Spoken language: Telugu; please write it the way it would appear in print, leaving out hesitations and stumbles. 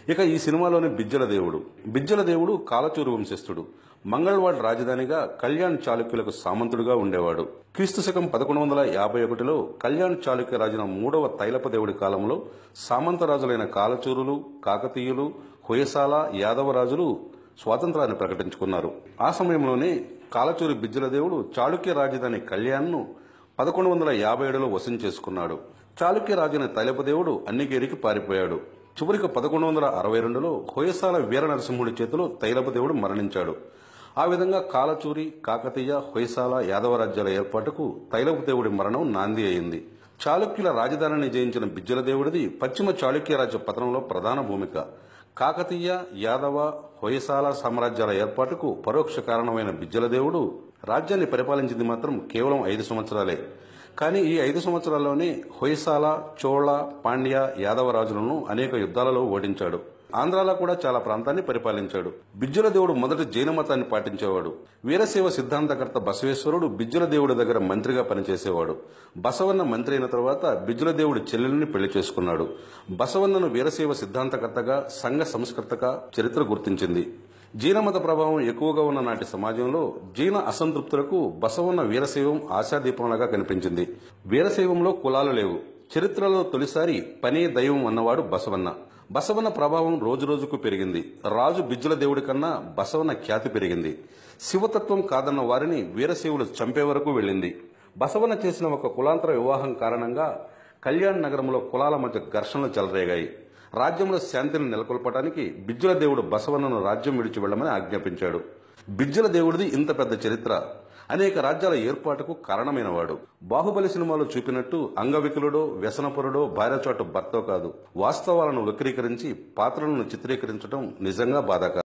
ఇక ఈ సినిమాలోని బిజ్జల దేవుడు కాలచూరు వంశస్థుడు. మంగళవాడ రాజధానిగా కళ్యాణ్ చాళుక్యులకు సామంతుడుగా ఉండేవాడు. క్రీస్తు శకం 1151లో కళ్యాణ్ చాళుక్య రాజున 3వ తైలప దేవుడి కాలంలో సామంతరాజులైన కాలచూరులు, కాకతీయులు, హొయసాల, యాదవ రాజులు స్వాతంత్రాన్ని ప్రకటించుకున్నారు. ఆ సమయంలోనే కాలచూరి బిజ్జల దేవుడు చాళుక్య రాజధాని కళ్యాణ్ను 1157లో వశం చేసుకున్నాడు. చాళుక్య రాజైన తైలపదేవుడు అన్నిగేరికి పారిపోయాడు. చివరికి 1162లో హొయసాల వీర నరసింహుడి చేతిలో తైలపదేవుడు మరణించాడు. ఆ విధంగా కాలచూరి, కాకతీయ, హొయసాల, యాదవ రాజ్యాల ఏర్పాటుకు తైలపదేవుడి మరణం నాంది అయింది. చాళుక్యుల రాజధానిని జయించిన బిజ్జల దేవుడిది పశ్చిమ చాళుక్య రాజ్య పతనంలో ప్రధాన భూమిక. కాకతీయ, యాదవ, హొయసాల సామ్రాజ్యాల ఏర్పాటుకు పరోక్ష కారణమైన బిజ్జల దేవుడు రాజ్యాన్ని పరిపాలించింది మాత్రం కేవలం 5 సంవత్సరాలే. కానీ ఈ 5 సంవత్సరాల్లోనే హొయసాల, చోళ, పాండ్య, యాదవ రాజులను అనేక యుద్ధాలలో ఓడించాడు. ఆంధ్రాలో కూడా చాలా ప్రాంతాన్ని పరిపాలించాడు. బిజ్జల దేవుడు మొదట జైన మతాన్ని పాటించేవాడు. వీరశైవ సిద్ధాంతకర్త బసవేశ్వరుడు బిజ్జల దేవుడి దగ్గర మంత్రిగా పనిచేసేవాడు. బసవన్న మంత్రి అయిన తర్వాత బిజ్జల దేవుడి చెల్లెల్ని పెళ్లి చేసుకున్నాడు. బసవన్నను వీరశైవ సిద్ధాంతకర్తగా, సంఘ సంస్కర్తగా చరిత్ర గుర్తించింది. జీన మత ప్రభావం ఎక్కువగా ఉన్న నాటి సమాజంలో జీన అసంతృప్తులకు బసవన్న వీరశైవం ఆశాదీపంలాగా కనిపించింది. వీరశైవంలో కులాలు లేవు. చరిత్రలో తొలిసారి పనే దైవం అన్నవాడు బసవన్న. బసవన్న ప్రభావం రోజురోజుకు పెరిగింది. రాజు బిజ్జల దేవుడి కన్నా బసవన్న ఖ్యాతి పెరిగింది. శివతత్వం కాదన్న వారిని వీరశైవులు చంపే వరకు వెళ్ళింది. బసవన్న చేసిన ఒక కులాంతర వివాహం కారణంగా కళ్యాణ్ నగరంలో కులాల మధ్య ఘర్షణలు చెలరేగాయి. రాజ్యంలో శాంతిని నెలకొల్పడానికి బిజ్జల దేవుడు బసవన్నను రాజ్యం విడిచి వెళ్లమని ఆజ్ఞాపించాడు. బిజ్జల దేవుడిది ఇంత పెద్ద చరిత్ర. అనేక రాజ్యాల ఏర్పాటుకు కారణమైనవాడు. బాహుబలి సినిమాలో చూపినట్టు అంగవికులుడో, వ్యసనపరుడో, భార్యచోట భర్తో కాదు. వాస్తవాలను వక్రీకరించి పాత్రలను చిత్రీకరించడం నిజంగా బాధాకరం.